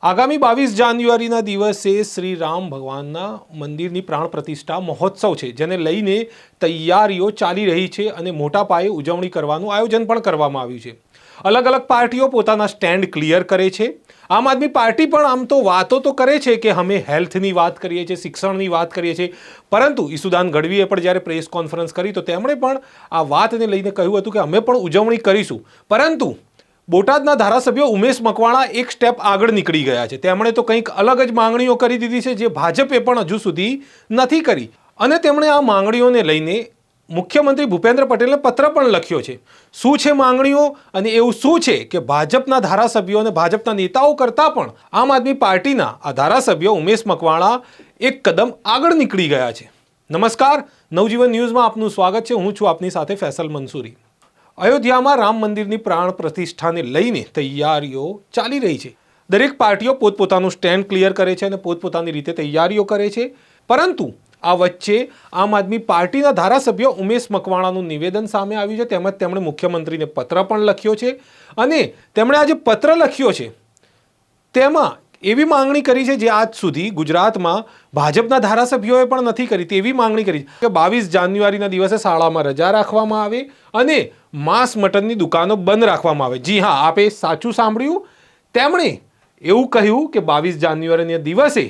આગામી 22 જાન્યુઆરીના દિવસે શ્રી રામ ભગવાનના મંદિરની પ્રાણ પ્રતિષ્ઠા મહોત્સવ છે, જેને લઈને તૈયારીઓ ચાલી રહી છે અને મોટા પાયે ઉજવણી કરવાનું આયોજન પણ કરવામાં આવ્યું છે। અલગ અલગ પાર્ટીઓ પોતાના સ્ટેન્ડ ક્લિયર કરે છે। આમ આદમી પાર્ટી પણ આમ તો વાતો તો કરે છે કે અમે હેલ્થની વાત કરીએ છીએ, શિક્ષણની વાત કરીએ છીએ, પરંતુ ઈસુદાન ગઢવીએ પણ જ્યારે પ્રેસ કોન્ફરન્સ કરી તો તેમણે પણ આ વાતને લઈને કહ્યું હતું કે અમે પણ ઉજવણી કરીશું, પરંતુ બોટાદના ધારાસભ્ય ઉમેશ મકવાણા એક સ્ટેપ આગળ નીકળી ગયા છે। તેમણે તો કંઈક અલગ જ માંગણીઓ કરી દીધી છે, જે ભાજપે પણ હજુ સુધી નથી કરી, અને તેમણે આ માંગણીઓને લઈને મુખ્યમંત્રી ભૂપેન્દ્ર પટેલને પત્ર પણ લખ્યો છે। શું છે માંગણીઓ અને એવું શું છે કે ભાજપના ધારાસભ્યો અને ભાજપના નેતાઓ કરતાં પણ આમ આદમી પાર્ટીના આ ધારાસભ્ય ઉમેશ મકવાણા એક કદમ આગળ નીકળી ગયા છે। નમસ્કાર, નવજીવન ન્યૂઝમાં આપનું સ્વાગત છે। હું છું આપની સાથે ફૈસલ મંસૂરી। અયોધ્યામાં રામ મંદિરની પ્રાણ પ્રતિષ્ઠાને લઈને તૈયારીઓ ચાલી રહી છે। દરેક પાર્ટીઓ પોતપોતાનું સ્ટેન્ડ ક્લિયર કરે છે અને પોતપોતાની રીતે તૈયારીઓ કરે છે, પરંતુ આ વચ્ચે આમ આદમી પાર્ટીના ધારાસભ્ય ઉમેશ મકવાણાનું નિવેદન સામે આવ્યું છે। તેમજ તેમણે મુખ્યમંત્રીને પત્ર પણ લખ્યો છે, અને તેમણે આ જે પત્ર લખ્યો છે તેમાં એવી માંગણી કરી છે જે આજ સુધી ગુજરાતમાં ભાજપના ધારાસભ્યોએ પણ નથી કરી, તેવી માંગણી કરી કે 22 જાન્યુઆરીના દિવસે શાળામાં રજા રાખવામાં આવે અને માંસ મટનની દુકાનો બંધ રાખવામાં આવે। જી હા, આપે સાચું સાંભળ્યું। તેમણે એવું કહ્યું કે 22 જાન્યુઆરીના દિવસે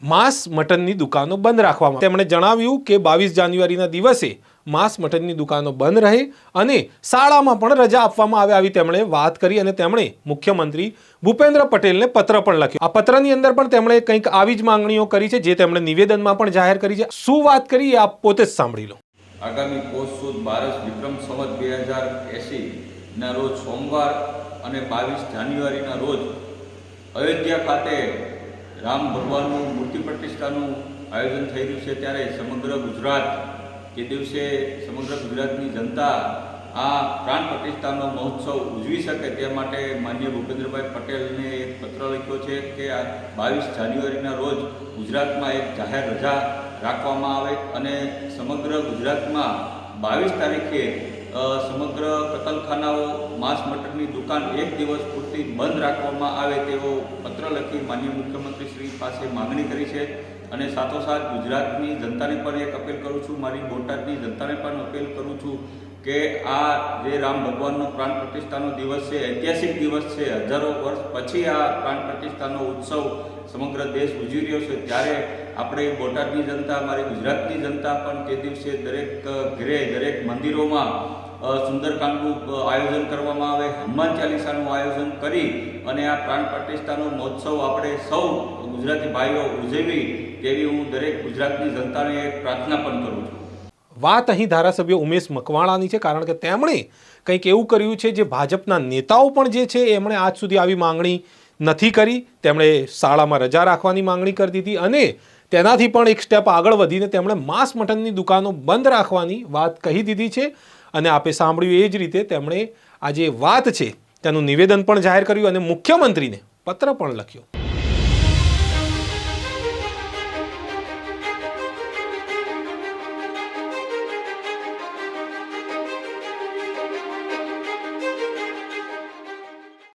માંસ મટનની દુકાનો બંધ રાખવામાં આવે। તેમણે જણાવ્યું કે 22 જાન્યુઆરીના દિવસે માંસ મટનની દુકાનો બંધ રહે અને શાળામાં પણ રજા આપવામાં આવે, આવી તેમણે વાત કરી, અને તેમણે મુખ્યમંત્રી ભૂપેન્દ્ર પટેલને પત્ર પણ લખ્યો। આ પત્રની અંદર પણ તેમણે કંઈક આવી જ માંગણીઓ કરી છે, જે તેમણે નિવેદનમાં પણ જાહેર કરી છે। શું વાત કરી એ આપ પોતે જ સાંભળી લો। આગામી પોષ સુદ 12 વિક્રમ સંવત 2080 ના રોજ સોમવાર અને 22 જાન્યુઆરીના રોજ અયોધ્યા ખાતે રામ ભગવાનનું મૂર્તિ પ્રતિષ્ઠાનું આયોજન થઈ રહ્યું છે, ત્યારે સમગ્ર ગુજરાત એ દિવસે સમગ્ર ગુજરાતની જનતા આ પ્રાણ પ્રતિષ્ઠાનો મહોત્સવ ઉજવી શકે તે માટે માનનીય ભૂપેન્દ્રભાઈ પટેલને એક પત્ર લખ્યો છે કે આ 22 જાન્યુઆરીના રોજ ગુજરાતમાં એક જાહેર રજા રાખવામાં આવે અને સમગ્ર ગુજરાતમાં 22 તારીખે સમગ્ર કતલખાનાઓ, માંસ મટનની દુકાન એક દિવસ પૂરતી બંધ રાખવામાં આવે તેવો પત્ર લખી માનનીય મુખ્યમંત્રી શ્રી પાસે માંગણી કરી છે। અને સાથોસાથ ગુજરાતની જનતાને પણ એક અપીલ કરું છું, મારી બોટાદની જનતાને પણ અપીલ કરું છું કે આ જે રામ ભગવાનનો પ્રાણ પ્રતિષ્ઠાનો દિવસ છે, ઐતિહાસિક દિવસ છે। હજારો વર્ષ પછી આ પ્રાણ પ્રતિષ્ઠાનો ઉત્સવ સમગ્ર દેશ ઉજવી રહ્યો છે, ત્યારે આપણે બોટાદની જનતા, મારી ગુજરાતની જનતા પણ તે દિવસે દરેક ઘરે, દરેક મંદિરોમાં સુંદરકાંડનું આયોજન કરવામાં આવે, હનુમાન ચાલીસાનું આયોજન કરી અને આ પ્રાણ પ્રતિષ્ઠાનો મહોત્સવ આપણે સૌ ગુજરાતી ભાઈઓ ઉજવી તેવી હું દરેક ગુજરાતની જનતાને એક પ્રાર્થના પણ કરું છું। વાત અહીં ધારાસભ્ય ઉમેશ મકવાણાની છે, કારણ કે તેમણે કંઈક એવું કર્યું છે જે ભાજપના નેતાઓ પણ જે છે એમણે આજ સુધી આવી માંગણી નથી કરી। તેમણે શાળામાં રજા રાખવાની માંગણી કરી દીધી અને તેનાથી પણ એક સ્ટેપ આગળ વધીને તેમણે માંસ મટનની દુકાનો બંધ રાખવાની વાત કહી દીધી છે। અને આપે સાંભળ્યું એ જ રીતે તેમણે આ જે વાત છે તેનું નિવેદન પણ જાહેર કર્યું અને મુખ્યમંત્રીને પત્ર પણ લખ્યો।